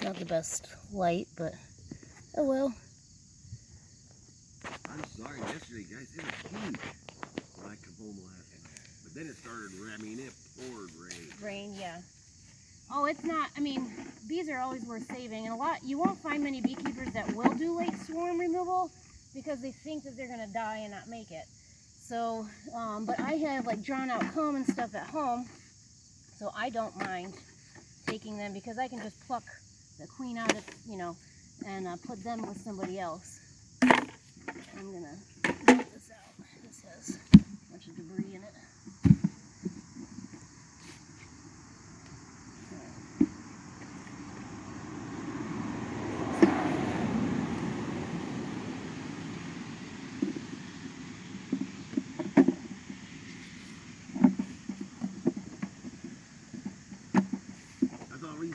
Not the best light, but oh well. I'm sorry, yesterday, guys, it was huge when I come home last night. But then it started, I mean, it poured rain. Rain, yeah. Oh, it's not, I mean, bees are always worth saving. And you won't find many beekeepers that will do late swarm removal because they think that they're going to die and not make it. So, but I have like drawn out comb and stuff at home, so I don't mind taking them because I can just pluck the queen out of, and put them with somebody else. I'm going to get this out. This has a bunch of debris in it.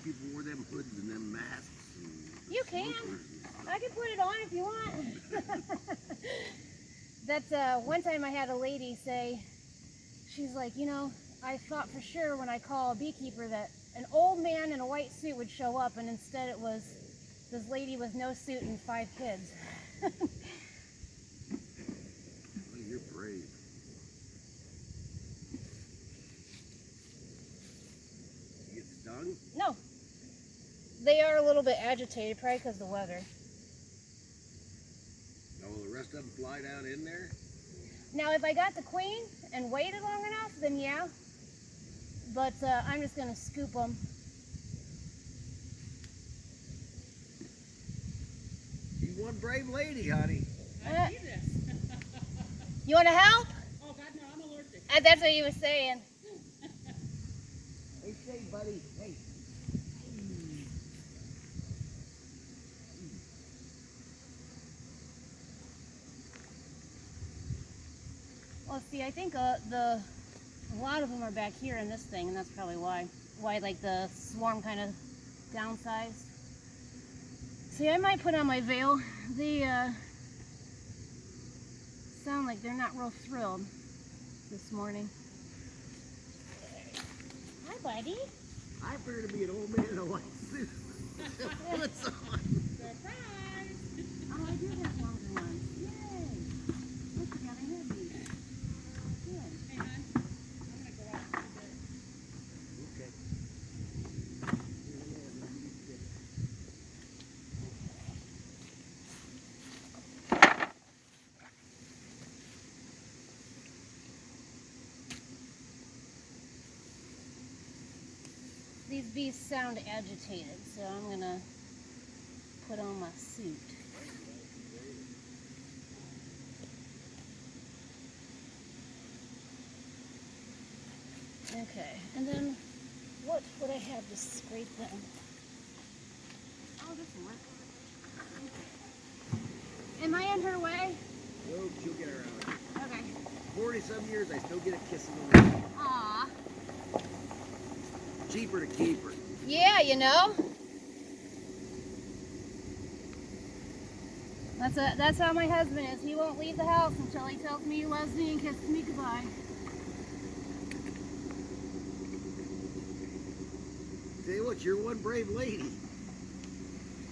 People wore them hoods and them masks. And you can. I can put it on if you want. That's one time I had a lady say, she's like, I thought for sure when I call a beekeeper that an old man in a white suit would show up, and instead it was this lady with no suit and 5 kids. Well, you're brave. You get stung? No. They are a little bit agitated, probably because of the weather. Now, will the rest of them fly down in there? Now, if I got the queen and waited long enough, then yeah. But I'm just going to scoop them. You one brave lady, honey. I need this. You want to help? Oh, God, no, I'm allergic. That's what you were saying. Hey, say, buddy. Hey. Well, see, I think a lot of them are back here in this thing, and that's probably why like the swarm kind of downsized. See, I might put on my veil. They sound like they're not real thrilled this morning. Hi, buddy. I figured to be an old man in a white suit. What's on? Surprise! Oh, I do have longer ones. Yay! Look, I got a heavy. Good. Hey, hon, I'm going to go out for a bit. Okay. These bees sound agitated, so I'm gonna put on my suit. Okay, and then what would I have to scrape them? Oh, this will work. Am I in her way? No, she'll get her out. Okay. 40-some years, I still get a kiss in the mouth. Aw. Cheaper to keep her. Yeah, That's how my husband is. He won't leave the house until he tells me he loves me and kisses me goodbye. Tell you what, you're one brave lady.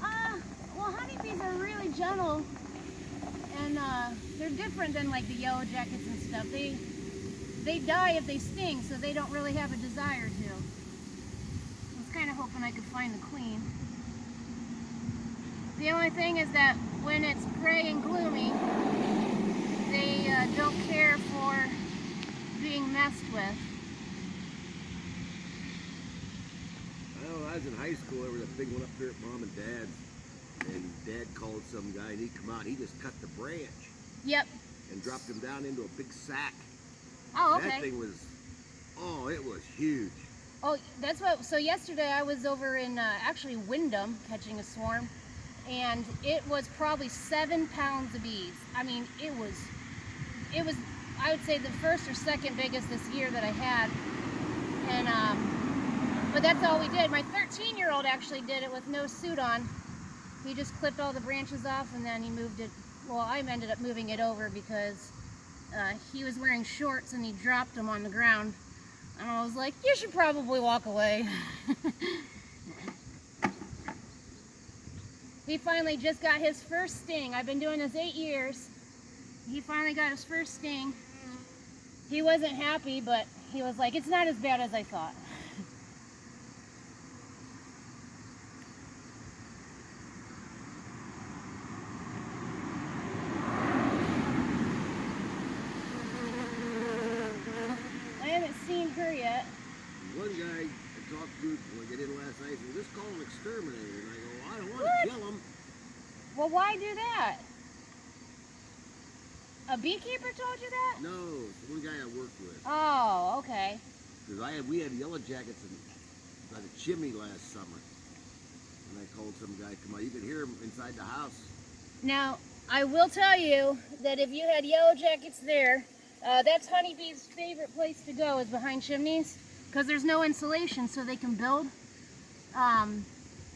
Well, honeybees are really gentle, and they're different than like the yellow jackets and stuff. They die if they sting, so they don't really have a desire to. I was kind of hoping I could find the queen. The only thing is that when it's gray and gloomy, they don't care for being messed with. I know when I was in high school, there was a big one up here at Mom and Dad's, and Dad called some guy, and he'd come out, he just cut the branch. Yep. And dropped him down into a big sack. Oh, okay. That thing was, it was huge. Oh, that's what, so yesterday I was over in actually Wyndham catching a swarm, and it was probably 7 pounds of bees. I mean, it was, I would say the first or second biggest this year that I had. And, but that's all we did. My 13-year-old actually did it with no suit on. He just clipped all the branches off and then he moved it, well, I ended up moving it over because he was wearing shorts and he dropped them on the ground. And I was like, you should probably walk away. He finally just got his first sting. I've been doing this 8 years. He finally got his first sting. He wasn't happy, but he was like, it's not as bad as I thought. I haven't seen her yet. One guy I talked to when I get in last night said, just call him exterminator. And I go, I don't want What? to kill him. Well, why do that? A beekeeper told you that? No, it's one guy I worked with. Oh, okay. Because we had yellow jackets by the chimney last summer. And I called some guy come out. You could hear him inside the house. Now, I will tell you that if you had yellow jackets there, that's honeybees' favorite place to go is behind chimneys because there's no insulation so they can build.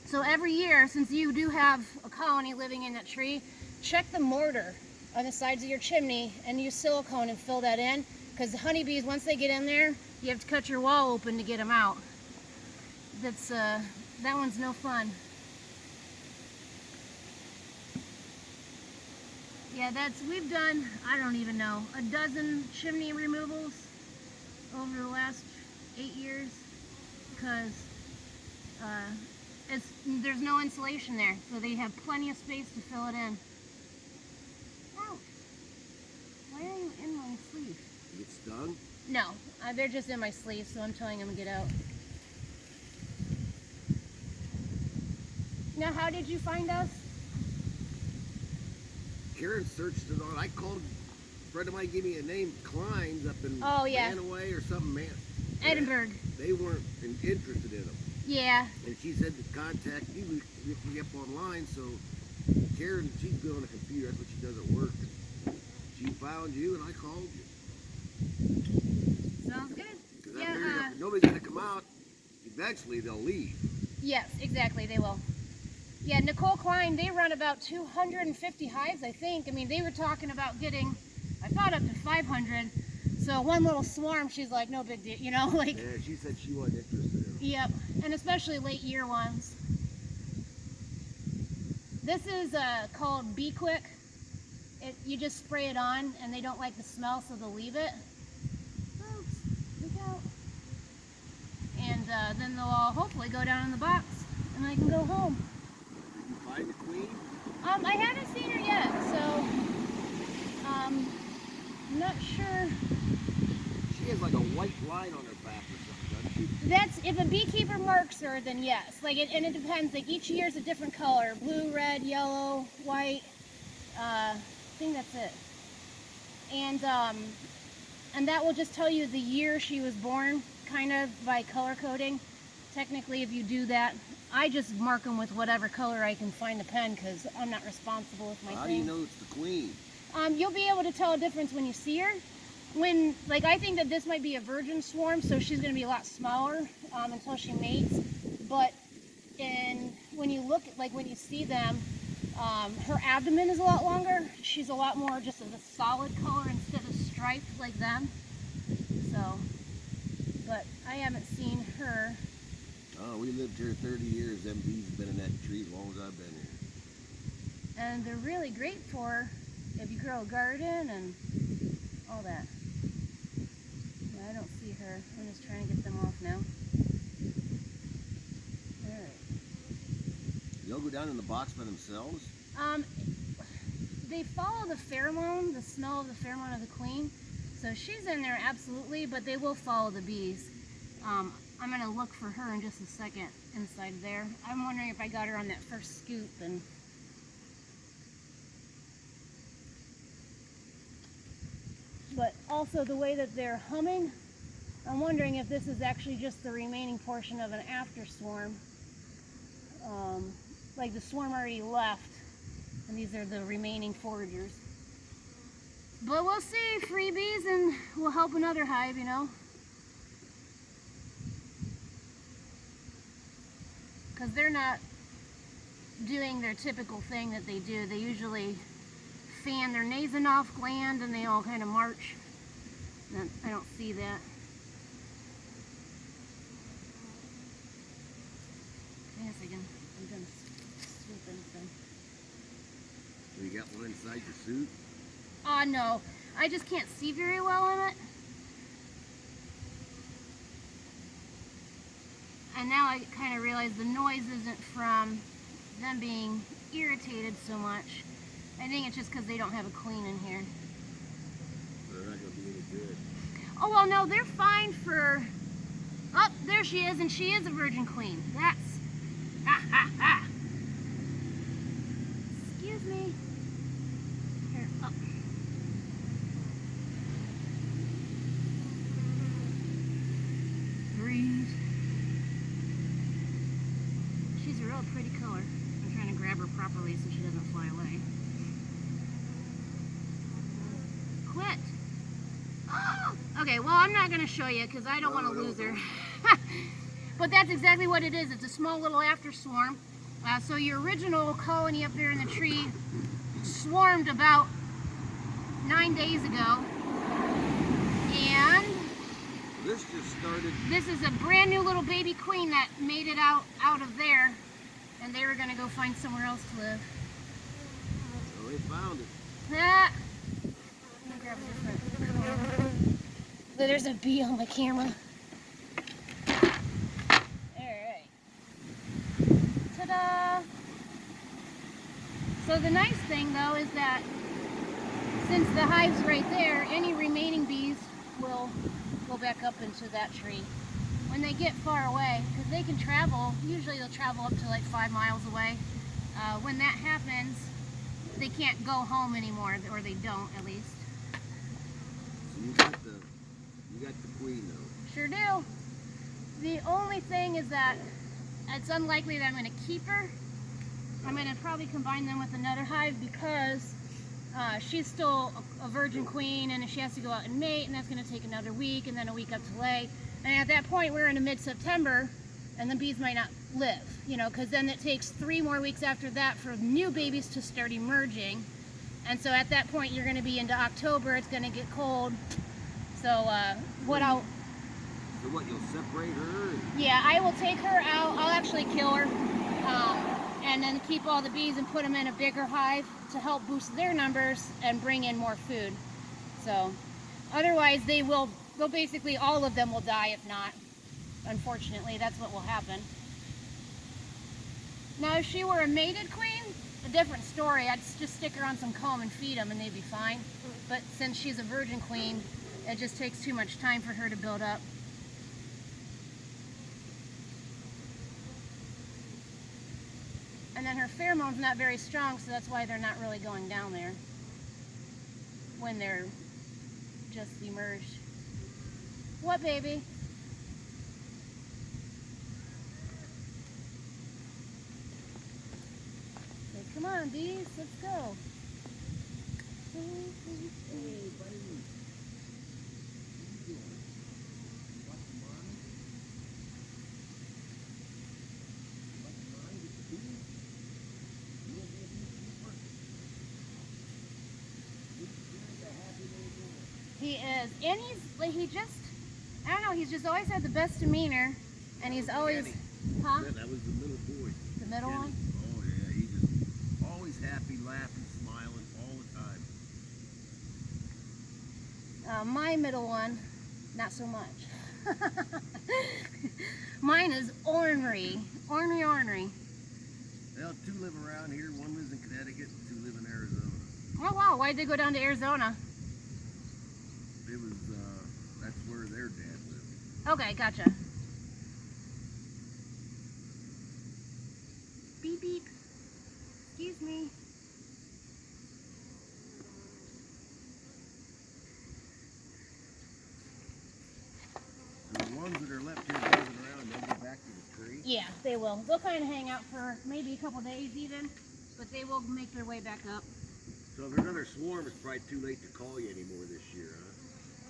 So every year, since you do have a colony living in that tree, check the mortar on the sides of your chimney and use silicone and fill that in because the honeybees, once they get in there, you have to cut your wall open to get them out. That one's no fun. Yeah, we've done, I don't even know, a dozen chimney removals over the last 8 years because there's no insulation there, so they have plenty of space to fill it in. Ouch. Why are you in my sleeve? You get stung? No, they're just in my sleeve, so I'm telling them to get out. Now, how did you find us? Karen searched it on. I called a friend of mine, gave me a name, Klein's up in Oh, yeah. Manaway or something, man. Edinburgh. They weren't interested in them. Yeah. And she said to contact you if we up online. So Karen, she's good on the computer. That's what she does at work. She found you, and I called you. Sounds good. 'Cause I Yeah. figured if nobody's gonna come out, eventually they'll leave. Yes, exactly. They will. Yeah, Nicole Klein, they run about 250 hives, I think. I mean, they were talking about getting, I thought up to 500. So one little swarm, she's like, no big deal, you know, like. Yeah, she said she wasn't interested in them. Yep, and especially late year ones. This is called Bee Quick. You just spray it on, and they don't like the smell, so they'll leave it. Oops, look out. And then they'll all hopefully go down in the box, and I can go home. Did you find the queen? I haven't seen her yet, so I'm not sure. She has like a white line on her back or something, doesn't she? That's if a beekeeper marks her, then yes. Like and it depends. Like each year is a different color: blue, red, yellow, white. I think that's it. And that will just tell you the year she was born, kind of by color coding. Technically, if you do that, I just mark them with whatever color I can find the pen because I'm not responsible with my How do thing. you know it's the queen? You'll be able to tell a difference when you see her. Like I think that this might be a virgin swarm, so she's going to be a lot smaller until she mates. But when you look, when you see them, her abdomen is a lot longer. She's a lot more just of a solid color instead of striped like them. So, but I haven't seen her. Oh, we lived here 30 years. Them bees have been in that tree as long as I've been here. And they're really great for if you grow a garden and all that. Yeah, I don't see her. I'm just trying to get them off now. Alright. They'll go down in the box by themselves? They follow the pheromone, the smell of the pheromone of the queen. So she's in there absolutely, but they will follow the bees. I'm going to look for her in just a second inside there. I'm wondering if I got her on that first scoop. But also the way that they're humming, I'm wondering if this is actually just the remaining portion of an after swarm. Like the swarm already left, and these are the remaining foragers. But we'll see, freebies, and we'll help another hive, you know. Because they're not doing their typical thing that they do. They usually fan their nasonoph gland and they all kind of march. And I don't see that. Hang on a second. I'm done swooping. So. got one inside your suit? No. I just can't see very well in it. And now I kind of realize the noise isn't from them being irritated so much. I think it's just because they don't have a queen in here. They're not going to be any good. Oh, well, no, they're fine for... Oh, there she is, and she is a virgin queen. That's... Ha, ha, ha. Excuse me. Here, up. Breathe. She's a real pretty color. I'm trying to grab her properly so she doesn't fly away. Quit. Oh! Okay, well, I'm not going to show you because I don't want to lose her. But that's exactly what it is. It's a small little after swarm. So your original colony up there in the tree swarmed about 9 days ago. And This just started. this is a brand new little baby queen that made it out of there. And they were going to go find somewhere else to live. So they found it. Ah. Let me grab a different. There's a bee on my camera. Alright. Ta-da! So the nice thing though is that since the hive's right there, any remaining bees will go back up into that tree. When they get far away, because they can travel, usually they'll travel up to like 5 miles away. When that happens, they can't go home anymore, or they don't at least. So you got the queen though. Sure do. The only thing is that it's unlikely that I'm going to keep her. I'm going to probably combine them with another hive because she's still a virgin queen, and she has to go out and mate, and that's going to take another week, and then a week up to lay. And at that point, we're into mid-September, and the bees might not live, you know, because then it takes 3 more weeks after that for new babies to start emerging. And so at that point, you're going to be into October. It's going to get cold. So what I'll... So what, you'll separate her? And... Yeah, I will take her out. I'll actually kill her. And then keep all the bees and put them in a bigger hive to help boost their numbers and bring in more food. So otherwise they'll basically, all of them will die if not. Unfortunately, that's what will happen. Now if she were a mated queen, a different story. I'd just stick her on some comb and feed them and they'd be fine. But since she's a virgin queen, it just takes too much time for her to build up. And then her pheromone's not very strong, so that's why they're not really going down there when they're just emerged. What, baby? Say, come on, bees, let's go. Hey, buddy. He is, and he just, I don't know, he's just always had the best demeanor, and he's always, huh? That was the middle boy. The middle Kenny. one? Oh yeah, he just always happy, laughing, smiling all the time. My middle one, not so much. Mine is ornery. Ornery. Well, 2 live around here, 1 lives in Connecticut, and 2 live in Arizona. Oh wow, why'd they go down to Arizona? It was, that's where their dad lived. Okay, gotcha. Beep beep. Excuse me. So the ones that are left here driving around, they'll get back to the tree. Yeah, they will. They'll kind of hang out for maybe a couple days even, but they will make their way back up. So if there's another swarm, it's probably too late to call you anymore this year, huh?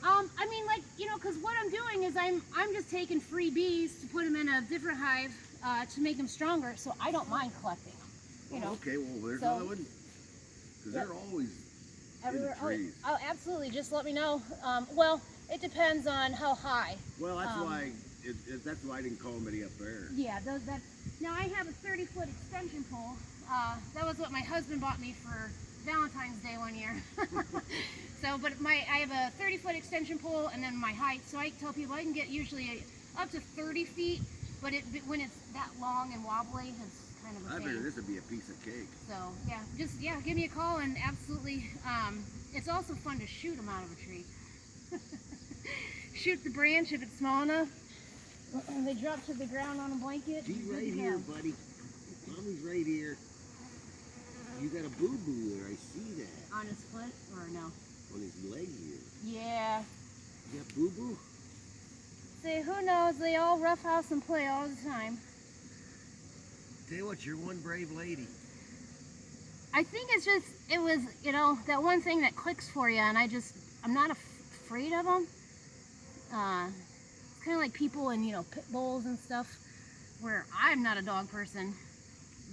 I mean, like, you know, because what I'm doing is I'm just taking free bees to put them in a different hive to make them stronger, so I don't mind collecting them, you know. Okay, well, there's So- another one. Because they're always Everywhere. in the trees. Oh, absolutely. Just let me know. Well, it depends on how high. Well, that's why that's why I didn't call anybody up there. Yeah, now I have a 30-foot extension pole. That was what my husband bought me for Valentine's Day one year. So, but I have a 30-foot extension pole, and then my height. So I tell people I can get usually up to 30 feet, but when it's that long and wobbly, it's kind of a I pain. figure this would be a piece of cake. So yeah, give me a call, and absolutely, it's also fun to shoot them out of a tree. Shoot the branch if it's small enough. They drop to the ground on a blanket. She's Good right to here, go. buddy. Mommy's right here. You got a boo-boo there, I see that. On his foot or no? On his leg here. Yeah. You got boo-boo? Say, who knows? They all roughhouse and play all the time. Tell you what, you're one brave lady. I think it was, that one thing that clicks for you, and I'm not afraid of them. It's kind of like people in, pit bulls and stuff, where I'm not a dog person.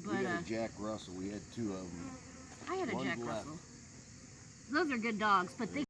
But We got a Jack Russell. We had two of them. I had a One's Jack left. Russell. Those are good dogs, but they